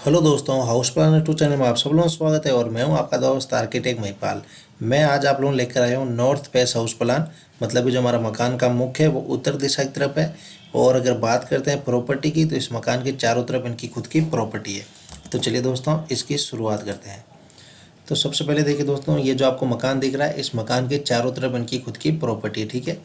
Hello दोस्तों, house planner to channel में आप सब लोगों का स्वागत है। और मैं हूं आपका दोस्त आर्किटेक्ट महिपाल। मैं आज आप लोगों को लेकर आया हूं नॉर्थ फेस हाउस प्लान। मतलब कि जो हमारा मकान का मुख है वो उत्तर दिशा की तरफ है। और अगर बात करते हैं प्रॉपर्टी की, तो इस मकान के चारों तरफ इनकी खुद की प्रॉपर्टी है। तो चलिए दोस्तों, इसकी शुरुआत करते हैं। तो सबसे पहले देखिए दोस्तों, ये जो आपको मकान दिख रहा है, इस मकान के चारों तरफ इनकी खुद की प्रॉपर्टी है, ठीक है।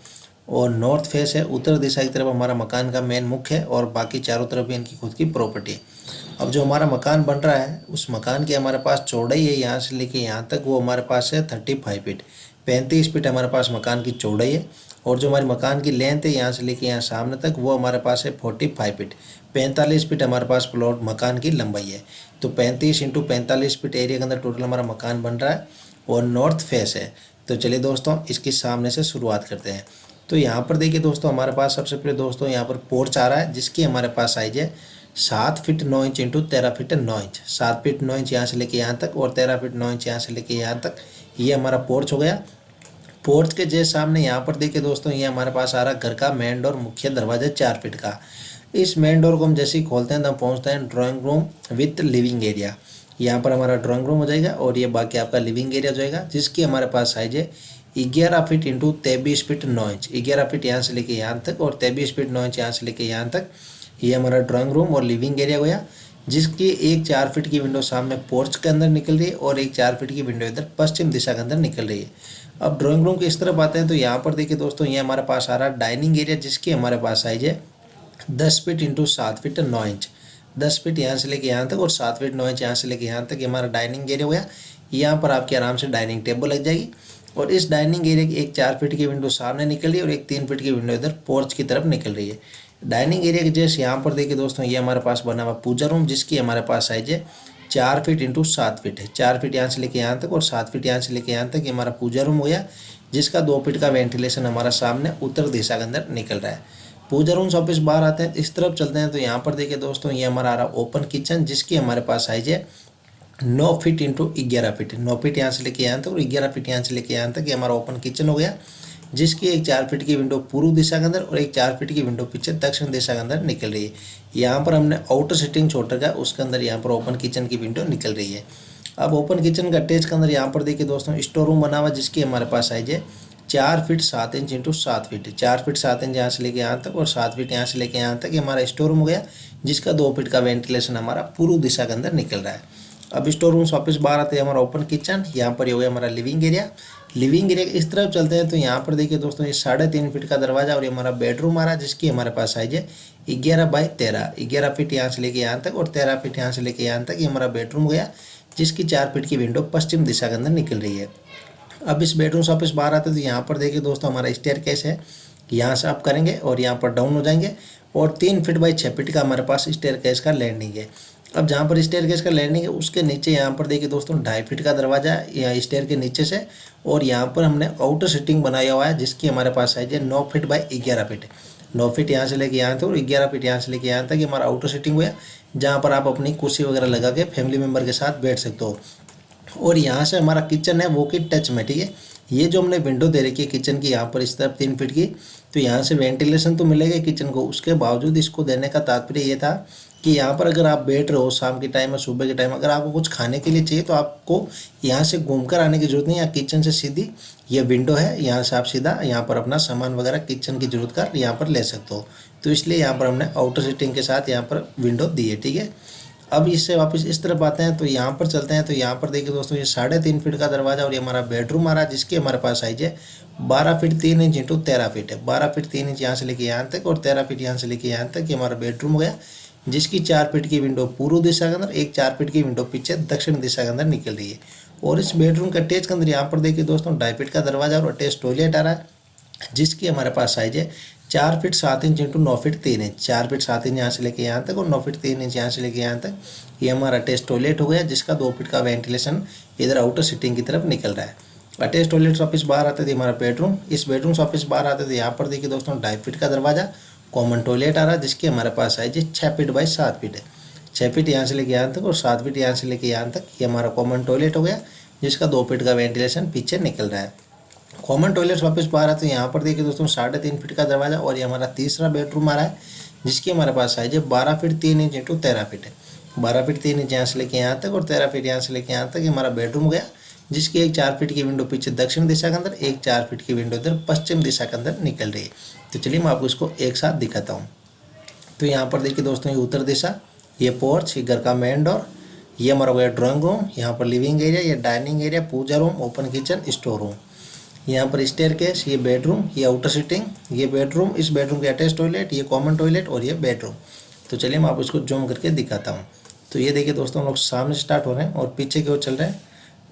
और नॉर्थ फेस है, उत्तर दिशा की तरफ हमारा मकान का मेन मुख्य है, और बाकी चारों तरफ भी इनकी खुद की प्रॉपर्टी है। अब जो हमारा मकान बन रहा है, उस मकान की हमारे पास चौड़ाई है यहाँ से लेके यहाँ तक, वो हमारे पास है 35 फीट। 35 फीट हमारे पास मकान की चौड़ाई है। और जो हमारे मकान की लेंथ है यहाँ से लेके यहाँ सामने तक, वो हमारे पास है 45 फीट। 45 फीट हमारे पास प्लॉट मकान की लंबाई है। तो 35 × 45 फीट एरिया के अंदर टोटल हमारा मकान बन रहा है, और नॉर्थ फेस है। तो चलिए दोस्तों, इसकी सामने से शुरुआत करते हैं। तो यहाँ पर देखिए दोस्तों, हमारे पास सबसे पहले दोस्तों यहाँ पर पोर्च आ रहा है, जिसकी हमारे पास साइज है 7 feet 9 inch into 13 feet 9 inch. 7 feet 9 inch यहाँ से लेके यहाँ तक, और 13 फीट 9 इंच यहाँ से लेके यहाँ तक। ये हमारा पोर्च हो गया। पोर्च के जैसे सामने यहाँ पर देखिए दोस्तों, ये हमारे पास आ रहा घर का मेन डोर, मुख्य दरवाजा 4 फीट का। इस मेन डोर को हम जैसे ही खोलते हैं तो हम पहुँचते हैं drawing room with living area. यहाँ पर हमारा ड्राइंग रूम हो जाएगा, और ये बाकी आपका लिविंग एरिया जो जाएगा, जिसकी हमारे पास साइज है 11 feet into 23 feet 9 inch. 11 feet यहाँ से लेके यहाँ तक, और 23 फीट 9 इंच यहाँ से लेके यहाँ तक। ये हमारा ड्राइंग रूम और लिविंग एरिया हो गया, जिसकी एक 4 फीट की विंडो सामने पोर्च के अंदर निकल रही है, और एक 4 फीट की विंडो इधर पश्चिम दिशा के अंदर निकल रही है। अब ड्राइंग रूम की इस तरफ आते हैं, तो यहाँ पर देखिए दोस्तों, ये हमारे पास आ रहा है डाइनिंग एरिया, जिसकी हमारे पास साइज है 10 feet into 7 feet 9 inch. 10 feet यहाँ से लेके यहाँ तक, और 7 फीट 9 इंच यहाँ से लेके यहाँ तक। ये हमारा डाइनिंग एरिया हो गया। यहाँ पर आपकी आराम से डाइनिंग टेबल लग जाएगी। और इस डाइनिंग एरिया की एक 4 फीट की विंडो सामने निकल रही है, और एक 3 फीट की विंडो इधर पोर्च की तरफ निकल रही है। डाइनिंग एरिया के जैसे यहाँ पर देखिए दोस्तों, ये हमारे पास बना हुआ पूजा रूम, जिसकी हमारे पास साइज है 4 फीट इंटू 7 फीट है। 4 फीट यहाँ से लेके यहाँ तक, और 7 फीट यहाँ से लेके यहाँ तक। ये हमारा पूजा रूम हो गया, जिसका 2 फीट का वेंटिलेशन हमारा सामने उत्तर दिशा के अंदर निकल रहा है। पूजा रूम से वापस बाहर आते हैं, इस तरफ चलते हैं, तो यहाँ पर देखिए दोस्तों, ये हमारा आ रहा ओपन किचन, जिसकी हमारे पास साइज है 9 फीट इंटू 11 फीट। 9 फीट यहाँ से लेके यहाँ तक, और 11 फीट यहाँ से लेके यहाँ तक। ये हमारा ओपन किचन हो गया, जिसकी एक 4 फीट की विंडो पूर्व दिशा के अंदर, और एक 4 फीट की विंडो पीछे दक्षिण दिशा के अंदर निकल रही है। यहाँ पर हमने आउटर सिटिंग छोड़ रखा है, उसके अंदर यहाँ पर ओपन किचन की विंडो निकल रही है। अब ओपन किचन का अटैच के अंदर यहाँ पर देखिए दोस्तों, स्टोर रूम बना हुआ, जिसकी हमारे पास साइज है 4 feet 7 inch into 7 feet. 4 feet 7 inch यहाँ से लेके यहाँ तक, और 7 फीट यहाँ से लेके यहाँ तक। ये हमारा स्टोर रूम हो गया, जिसका 2 फीट का वेंटिलेशन हमारा पूर्व दिशा के अंदर निकल रहा है। अब स्टोर रूम से वापस बाहर आते हैं, हमारा ओपन किचन। यहाँ पर ये हो गया हमारा लिविंग एरिया। लिविंग एरिया इस तरफ चलते हैं, तो यहाँ पर देखिए दोस्तों, ये 3.5 फीट का दरवाजा, और ये हमारा बेडरूम आ रहा है, जिसकी हमारे पास साइज है 11 बाई 13। 11 फीट यहाँ से लेके यहाँ तक, और 13 फीट यहाँ से लेके यहाँ तक। ये हमारा बेडरूम हो गया, जिसकी 4 फीट की विंडो पश्चिम दिशा के अंदर निकल रही है। अब इस बेडरूम से वापस बाहर आते हैं, तो यहाँ पर देखिए दोस्तों, हमारा स्टेयरकेस है। यहाँ से आप करेंगे और यहाँ पर डाउन हो जाएंगे, और 3 फीट बाई 6 फीट का हमारे पास स्टेयरकेस का लैंडिंग है। अब जहाँ पर स्टेयरकेस का लैंडिंग है, उसके नीचे यहाँ पर देखिए दोस्तों 2.5 फीट का दरवाजा है या स्टेयर के नीचे से। और यहाँ पर हमने आउटर सिटिंग बनाया हुआ है, जिसकी हमारे पास साइज है 9 फीट बाई 11 फीट। 9 फीट यहाँ से लेके यहाँ तक, और 11 फीट यहाँ से लेके यहाँ तक। ये हमारा आउटर सिटिंग हुआ, जहाँ पर आप अपनी कुर्सी वगैरह लगा के फैमिली मेम्बर के साथ बैठ सकते हो। और यहाँ से हमारा किचन है वो कि टच में, ठीक है। ये जो हमने विंडो दे रखी है किचन की, यहाँ पर इस तरफ 3 फीट की, तो यहाँ से वेंटिलेशन तो मिलेगा किचन को। उसके बावजूद इसको देने का तात्पर्य ये था कि यहाँ पर अगर आप बैठ रहे हो शाम के टाइम या सुबह के टाइम, अगर आपको कुछ खाने के लिए चाहिए, तो आपको यहाँ से घूमकर आने की जरूरत नहीं है। किचन से सीधी ये विंडो है, यहाँ से आप सीधा यहाँ पर अपना सामान वगैरह किचन की जरूरत का यहाँ पर ले सकते हो। तो इसलिए यहाँ पर हमने आउटर सीटिंग के साथ यहाँ पर विंडो दी है, ठीक है। अब इससे वापस इस तरफ आते हैं, तो यहाँ पर चलते हैं, तो यहाँ पर देखिए दोस्तों, ये 3.5 फीट का दरवाजा, और ये हमारा बेडरूम आ रहा है, जिसकी हमारे पास साइज है 12 फीट 3 इंच इंटू 13 फीट है। 12 फीट 3 इंच यहाँ से लेके यहाँ तक, और 13 फीट यहाँ से लेके यहाँ तक। ये हमारा बेडरूम हो गया, जिसकी 4 फीट की विंडो पूर्व दिशा के अंदर, एक 4 फीट की विंडो पीछे दक्षिण दिशा के अंदर निकल रही है। और इस बेडरूम के अटैच के अंदर यहाँ पर देखिए दोस्तों 2.5 फीट का दरवाजा और अटैच टॉयलेट आ रहा है, जिसकी हमारे पास साइज है 4 feet 7 inch into 9 feet 3 inch. 4 feet 7 inch यहाँ से लेके यहाँ तक, और 9 फीट 3 इंच यहाँ से लेके यहाँ तक। ये हमारा अटैच टॉयलेट हो गया, जिसका 2 फीट का वेंटिलेशन इधर आउटर सिटिंग की तरफ निकल रहा है। अटैच टॉयलेट से वापस बाहर आते थे हमारा बेडरूम। इस बेडरूम से वापस बाहर आते थे, यहाँ पर देखिए दोस्तों 2.5 फीट का दरवाजा, कॉमन टॉयलेट आ रहा है, जिसकी हमारे पास साइज है 6 फीट बाई 7 फीट है। 6 फीट यहाँ से लेके यहाँ तक, और 7 फीट यहाँ से लेके यहाँ तक। ये हमारा कॉमन टॉयलेट हो गया, जिसका 2 फीट का वेंटिलेशन पीछे निकल रहा है। कॉमन टॉयलेट वापस बाहर आते हैं, यहाँ पर देखिए दोस्तों 3.5 फीट का दरवाजा, और ये हमारा तीसरा बेडरूम आ रहा है, जिसकी हमारे पास साइज है 12 फीट 3 इंच इंटू 13 फीट है। 12 फीट 3 इंच यहाँ से लेके यहाँ तक और 13 फीट यहाँ से लेके यहाँ तक हमारा बेडरूम गया, जिसकी एक 4 फीट की विंडो पीछे दक्षिण दिशा के अंदर, एक 4 फीट की विंडो इधर पश्चिम दिशा के अंदर निकल रही है। तो चलिए मैं आपको इसको एक साथ दिखाता हूँ। तो यहाँ पर देखिए दोस्तों, ये उत्तर दिशा, ये पोर्च, ये घर का मेन डोर, ये हमारा हो गया ड्राइंग रूम, यहाँ पर लिविंग एरिया, ये dining area, puja room, open kitchen, store room, यहाँ पर स्टेयरकेस, ये बेडरूम, ये आउटर सीटिंग, ये बेडरूम, इस बेडरूम के अटैच टॉयलेट, ये कॉमन टॉयलेट और ये बेडरूम। तो चलिए मैं आपको इसको जूम करके दिखाता हूँ। तो ये देखिए दोस्तों, हम लोग सामने स्टार्ट हो रहे हैं और पीछे की ओर चल रहे हैं।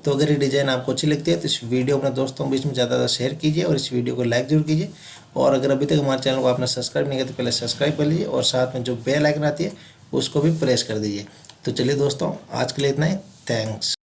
तो अगर ये डिज़ाइन आपको अच्छी लगती है तो इस वीडियो अपने दोस्तों के बीच में ज़्यादा शेयर कीजिए और इस वीडियो को लाइक जरूर कीजिए। और अगर अभी तक हमारे चैनल को आपने सब्सक्राइब नहीं किया तो पहले सब्सक्राइब कर लीजिए और साथ में जो बेल आइकन आती है उसको भी प्रेस कर दीजिए। तो चलिए दोस्तों, आज के लिए इतना ही। थैंक्स।